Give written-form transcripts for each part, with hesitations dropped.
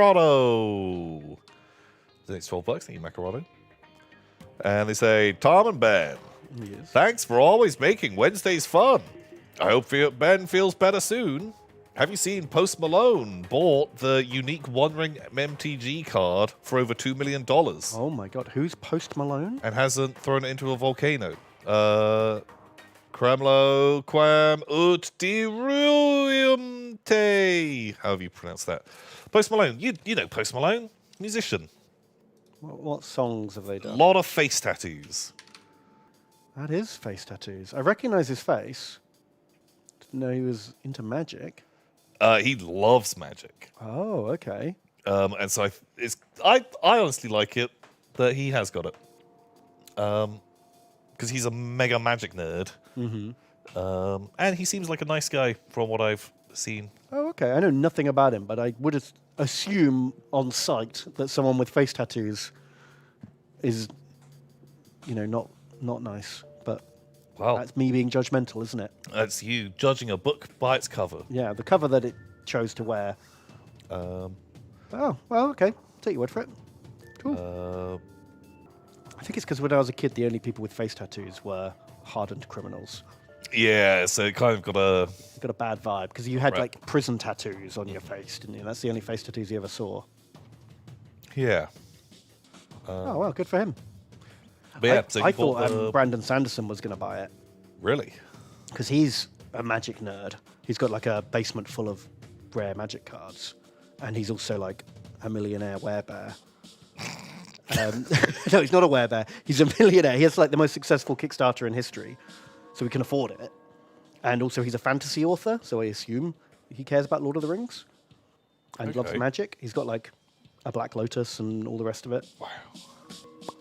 Macarado. It's $12. Thank you, Macarado. And they say, Tom and Ben, Yes. thanks for always making Wednesdays fun. I hope Ben feels better soon. Have you seen Post Malone bought the unique Ring MTG card for over $2 million? Oh my god, who's Post Malone? And hasn't thrown it into a volcano. Kremlo Quam Ut Diruiumte. However you pronounce that. Post Malone. You know Post Malone. Musician. What songs have they A done? lot of face tattoos. That is face tattoos. I recognize his face. Didn't know he was into magic. He loves magic. Oh, okay. And so I honestly like it that he has got it. Because he's a mega magic nerd. Mm-hmm. And he seems like a nice guy from what I've seen. Oh, okay. I know nothing about him, but I would assume on sight that someone with face tattoos is, not nice. But Wow. that's me being judgmental, isn't it? That's you judging a book by its cover. Yeah, the cover that it chose to wear. Oh, well, okay. Take your word for it. Cool. I think it's because when I was a kid, the only people with face tattoos were hardened criminals. Yeah, so it kind of got a... You got a bad vibe because you had Right. like prison tattoos on your face, didn't you? That's the only face tattoos you ever saw. Yeah. Oh well, good for him. But yeah, so I you bought thought Brandon Sanderson was going to buy it Really? because he's a magic nerd. He's got like a basement full of rare magic cards, and he's also like a millionaire werebear. No, he's not a werebear. He's a millionaire. He has like the most successful Kickstarter in history, so we can afford it. And also, he's a fantasy author, so I assume he cares about Lord of the Rings and loves Okay. magic. He's got like a Black Lotus and all the rest of it. Wow.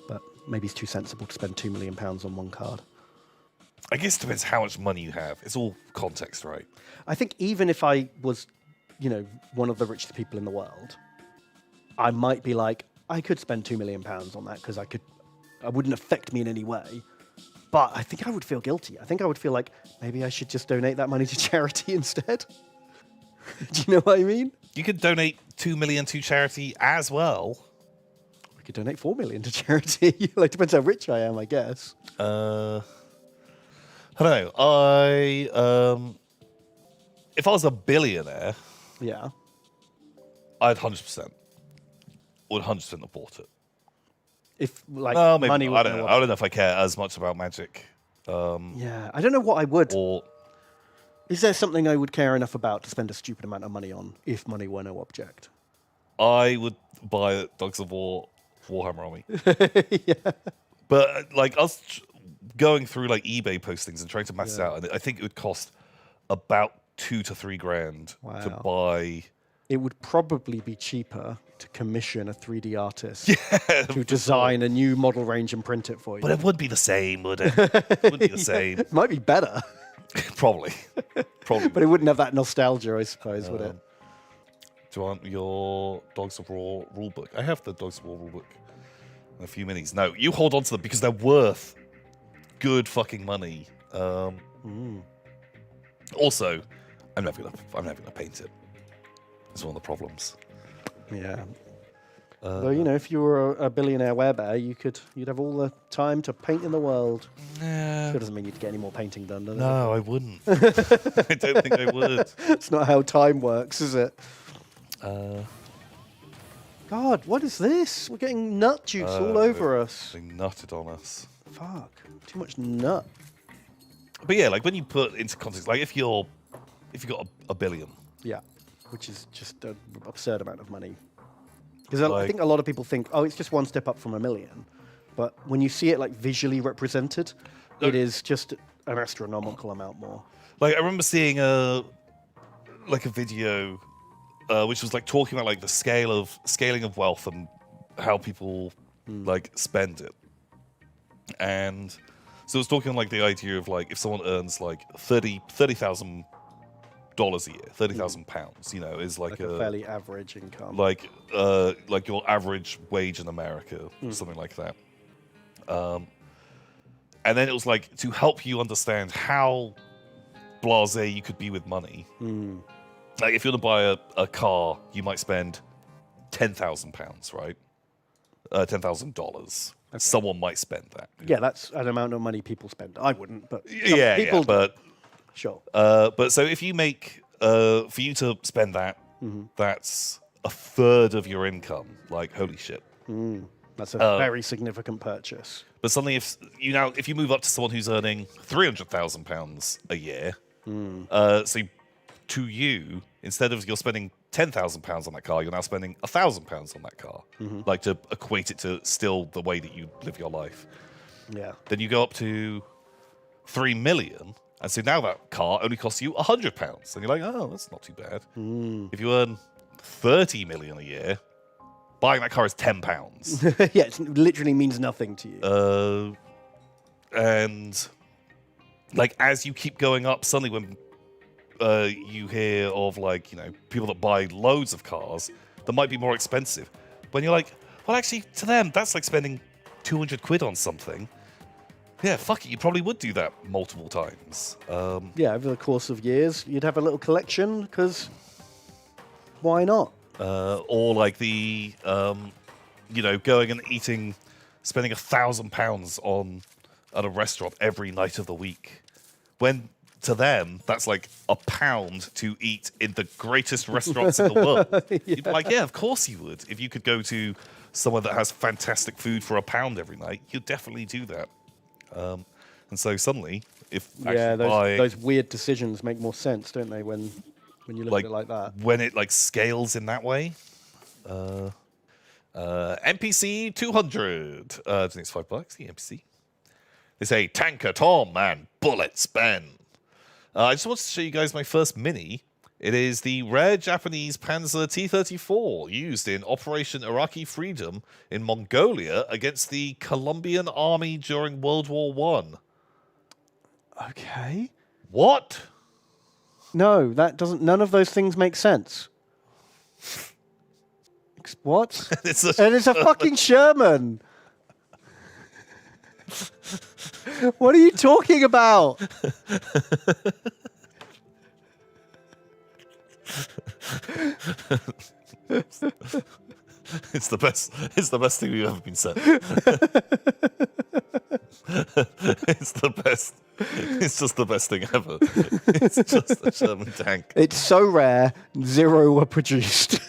But maybe he's too sensible to spend £2 million on one card. I guess it depends how much money you have. It's all context, right? I think even if I was, one of the richest people in the world, I might be like, I could spend £2 million on that because it wouldn't affect me in any way. But I think I would feel guilty. I think I would feel like maybe I should just donate that money to charity instead. Do you know what I mean? You could donate $2 million to charity as well. I could donate $4 million to charity. Like, depends how rich I am, I guess. I don't know. If I was a billionaire, Yeah. I'd 100%. Would 100% have bought it. If like Maybe money not. was I don't know. I don't know if I care as much about magic. Yeah, I don't know what I would. Or Is there something I would care enough about to spend a stupid amount of money on if money were no object? I would buy Dogs of War Warhammer Army. Yeah. But like us going through like eBay postings and trying to mass it out, and I think it would cost about $2,000 to $3,000 to Wow. buy. It would probably be cheaper to commission a 3D artist to design a new model range and print it for you. But it would be the same, would it? It would be the same. It might be better, Probably. but it wouldn't have that nostalgia, I suppose, would it? Do you want your Dogs of War rulebook? I have the Dogs of War rulebook. In a few minis. No, you hold on to them because they're worth good fucking money. Also, I'm never gonna paint it. It's one of the problems. Yeah. Though, if you were a billionaire werebear, you'd have all the time to paint in the world. Yeah. Sure doesn't mean you'd get any more painting done, does it? No, I wouldn't. I don't think I would. It's not how time works, is it? God, what is this? We're getting nut juice all over us. They nutted on us. Fuck. Too much nut. But yeah, like when you put into context, like if you got a billion, Yeah. Which is just an absurd amount of money. Because I Like- think a lot of people think, oh, it's just one step up from $1 million. But when you see it like visually represented, it is just an astronomical amount more. like I remember seeing a video which was like talking about like the scaling of wealth and how people like spend it. And so it was talking like the idea of like if someone earns like $30,000 a year, £30,000, is like A fairly average income. like your average wage in America, something like that. And then it was like to help you understand how blasé you could be with money. like if you want to buy a car, you might spend £10,000, right? $10,000. Okay. Someone might spend that. Yeah, that's an amount of money people spend. I wouldn't, but Yeah, but sure. But so if you make for you to spend that, that's a third of your income. Like holy shit. That's a very significant purchase. But suddenly, if you move up to someone who's earning £300,000 a year, so to you, instead of you're spending £10,000 on that car, you're now spending £1,000 on that car, like to equate it to still the way that you live your life. Yeah. Then you go up to $3 million, and so now that car only costs you £100, and you're like, oh, that's not too bad. If you earn $30 million a year, buying that car is £10. Yeah, it literally means nothing to you. And like as you keep going up, suddenly when you hear of like people that buy loads of cars that might be more expensive, when you're like, well, actually, to them that's like spending 200 quid on something. Yeah, fuck it, you probably would do that multiple times. Yeah, over the course of years, you'd have a little collection because why not? Or like the going and eating, spending £1,000 on at a restaurant every night of the week, when to them that's like £1 to eat in the greatest restaurants in the world. Yeah. You'd be like, yeah, of course you would. If you could go to somewhere that has fantastic food for £1 every night, you'd definitely do that. And so suddenly, if those weird decisions make more sense, don't they? When you look at it like that, when it like scales in that way. NPC 200. It's $5. The NPC. They say tanker Tom and bullets Ben. I just wanted to show you guys my first mini. It is the rare Japanese Panzer T-34 used in Operation Iraqi Freedom in Mongolia against the Colombian army during World War One. Okay. What? No, that doesn't. None of those things make sense. What? It's a fucking Sherman. What are you talking about? It's the best. It's the best thing we've ever been said. It's the best. It's just the best thing ever. It's just a Sherman tank. It's so rare, 0 were produced.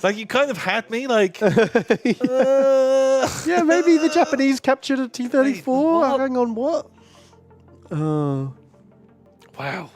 Like you kind of had me. Like, yeah, maybe the Japanese captured a T-34. Hang on, what? Wow.